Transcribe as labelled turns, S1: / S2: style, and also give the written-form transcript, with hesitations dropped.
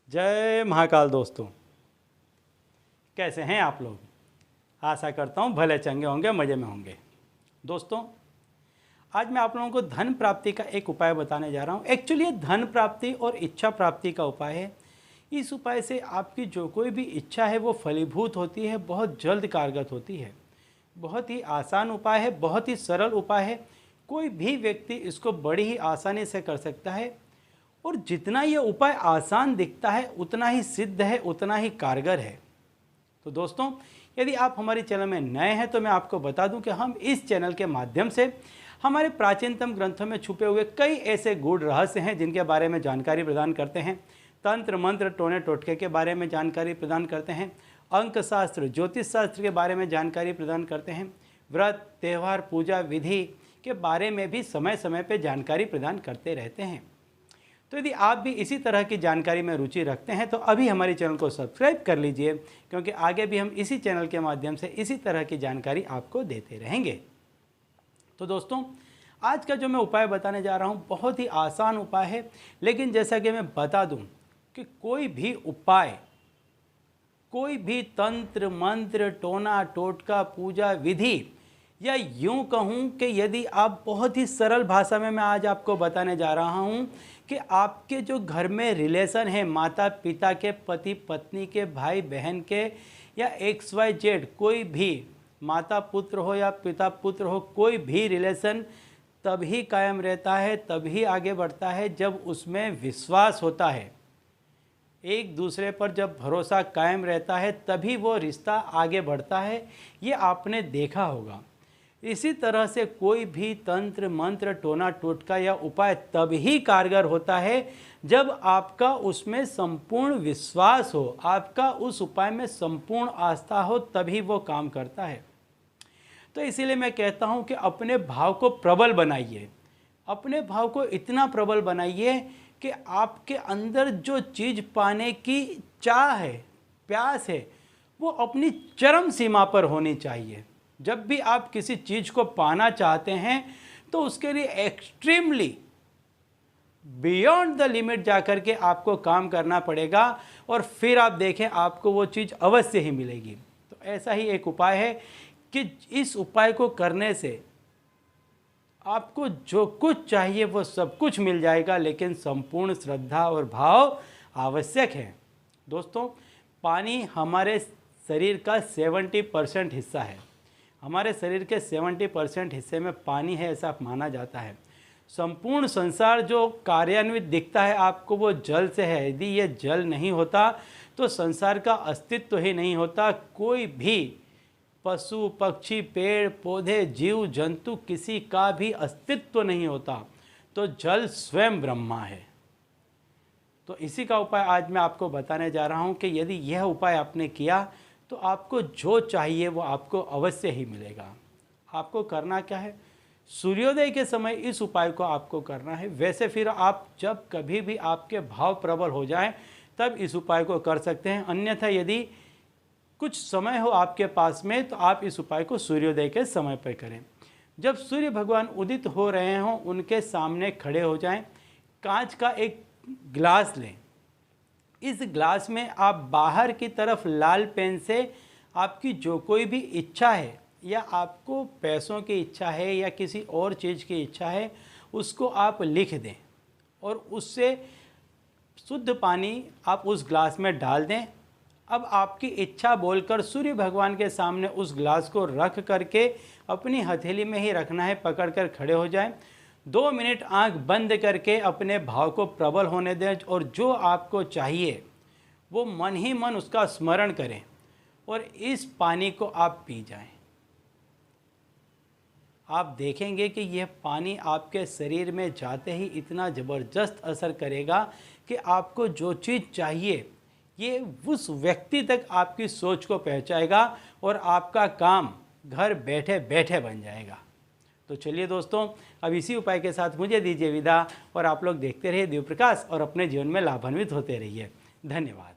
S1: जय महाकाल दोस्तों, कैसे हैं आप लोग। आशा करता हूँ भले चंगे होंगे, मज़े में होंगे। दोस्तों, आज मैं आप लोगों को धन प्राप्ति का एक उपाय बताने जा रहा हूँ। एक्चुअली ये धन प्राप्ति और इच्छा प्राप्ति का उपाय है। इस उपाय से आपकी जो कोई भी इच्छा है वो फलीभूत होती है, बहुत जल्द कारगर होती है। बहुत ही आसान उपाय है, बहुत ही सरल उपाय है। कोई भी व्यक्ति इसको बड़ी ही आसानी से कर सकता है और जितना ये उपाय आसान दिखता है उतना ही सिद्ध है, उतना ही कारगर है। तो दोस्तों, यदि आप हमारे चैनल में नए हैं तो मैं आपको बता दूं कि हम इस चैनल के माध्यम से हमारे प्राचीनतम ग्रंथों में छुपे हुए कई ऐसे गूढ़ रहस्य हैं जिनके बारे में जानकारी प्रदान करते हैं। तंत्र मंत्र टोने टोटके के बारे में जानकारी प्रदान करते हैं। अंक शास्त्र ज्योतिष शास्त्र के बारे में जानकारी प्रदान करते हैं। व्रत त्यौहार पूजा विधि के बारे में भी समय समय पर जानकारी प्रदान करते रहते हैं। तो यदि आप भी इसी तरह की जानकारी में रुचि रखते हैं तो अभी हमारे चैनल को सब्सक्राइब कर लीजिए, क्योंकि आगे भी हम इसी चैनल के माध्यम से इसी तरह की जानकारी आपको देते रहेंगे। तो दोस्तों, आज का जो मैं उपाय बताने जा रहा हूँ बहुत ही आसान उपाय है, लेकिन जैसा कि मैं बता दूँ कि कोई भी उपाय, कोई भी तंत्र मंत्र टोना टोटका पूजा विधि, या यूँ कहूँ कि यदि आप बहुत ही सरल भाषा में मैं आज आपको बताने जा रहा हूँ कि आपके जो घर में रिलेशन है, माता पिता के, पति पत्नी के, भाई बहन के, या XYZ कोई भी माता पुत्र हो या पिता पुत्र हो, कोई भी रिलेशन तभी कायम रहता है, तभी आगे बढ़ता है जब उसमें विश्वास होता है। एक दूसरे पर जब भरोसा कायम रहता है तभी वो रिश्ता आगे बढ़ता है। ये आपने देखा होगा। इसी तरह से कोई भी तंत्र मंत्र टोना टोटका या उपाय तभी कारगर होता है जब आपका उसमें संपूर्ण विश्वास हो, आपका उस उपाय में संपूर्ण आस्था हो, तभी वो काम करता है। तो इसीलिए मैं कहता हूँ कि अपने भाव को प्रबल बनाइए। अपने भाव को इतना प्रबल बनाइए कि आपके अंदर जो चीज़ पाने की चाह है, प्यास है, वो अपनी चरम सीमा पर होनी चाहिए। जब भी आप किसी चीज़ को पाना चाहते हैं तो उसके लिए एक्सट्रीमली बियॉन्ड द लिमिट जाकर के आपको काम करना पड़ेगा और फिर आप देखें आपको वो चीज़ अवश्य ही मिलेगी। तो ऐसा ही एक उपाय है कि इस उपाय को करने से आपको जो कुछ चाहिए वो सब कुछ मिल जाएगा, लेकिन संपूर्ण श्रद्धा और भाव आवश्यक है। दोस्तों, पानी हमारे शरीर का 70% हिस्सा है। हमारे शरीर के 70% हिस्से में पानी है, ऐसा माना जाता है। संपूर्ण संसार जो कार्यान्वित दिखता है आपको, वो जल से है। यदि ये जल नहीं होता तो संसार का अस्तित्व ही नहीं होता। कोई भी पशु पक्षी पेड़ पौधे जीव जंतु किसी का भी अस्तित्व नहीं होता। तो जल स्वयं ब्रह्मा है। तो इसी का उपाय आज मैं आपको बताने जा रहा हूँ कि यदि यह उपाय आपने किया तो आपको जो चाहिए वो आपको अवश्य ही मिलेगा। आपको करना क्या है, सूर्योदय के समय इस उपाय को आपको करना है। वैसे फिर आप जब कभी भी आपके भाव प्रबल हो जाएं तब इस उपाय को कर सकते हैं। अन्यथा यदि कुछ समय हो आपके पास में तो आप इस उपाय को सूर्योदय के समय पर करें। जब सूर्य भगवान उदित हो रहे हों, उनके सामने खड़े हो जाएं। कांच का एक गिलास लें। इस ग्लास में आप बाहर की तरफ लाल पेन से आपकी जो कोई भी इच्छा है, या आपको पैसों की इच्छा है या किसी और चीज़ की इच्छा है, उसको आप लिख दें और उससे शुद्ध पानी आप उस ग्लास में डाल दें। अब आपकी इच्छा बोलकर सूर्य भगवान के सामने उस ग्लास को रख करके अपनी हथेली में ही रखना है, पकड़ कर खड़े हो जाएं। 2 मिनट आंख बंद करके अपने भाव को प्रबल होने दें और जो आपको चाहिए वो मन ही मन उसका स्मरण करें और इस पानी को आप पी जाएं। आप देखेंगे कि यह पानी आपके शरीर में जाते ही इतना ज़बरदस्त असर करेगा कि आपको जो चीज़ चाहिए ये उस व्यक्ति तक आपकी सोच को पहुंचाएगा और आपका काम घर बैठे बैठे बन जाएगा। तो चलिए दोस्तों, अब इसी उपाय के साथ मुझे दीजिए विदा और आप लोग देखते रहिए दिव्य प्रकाश और अपने जीवन में लाभान्वित होते रहिए। धन्यवाद।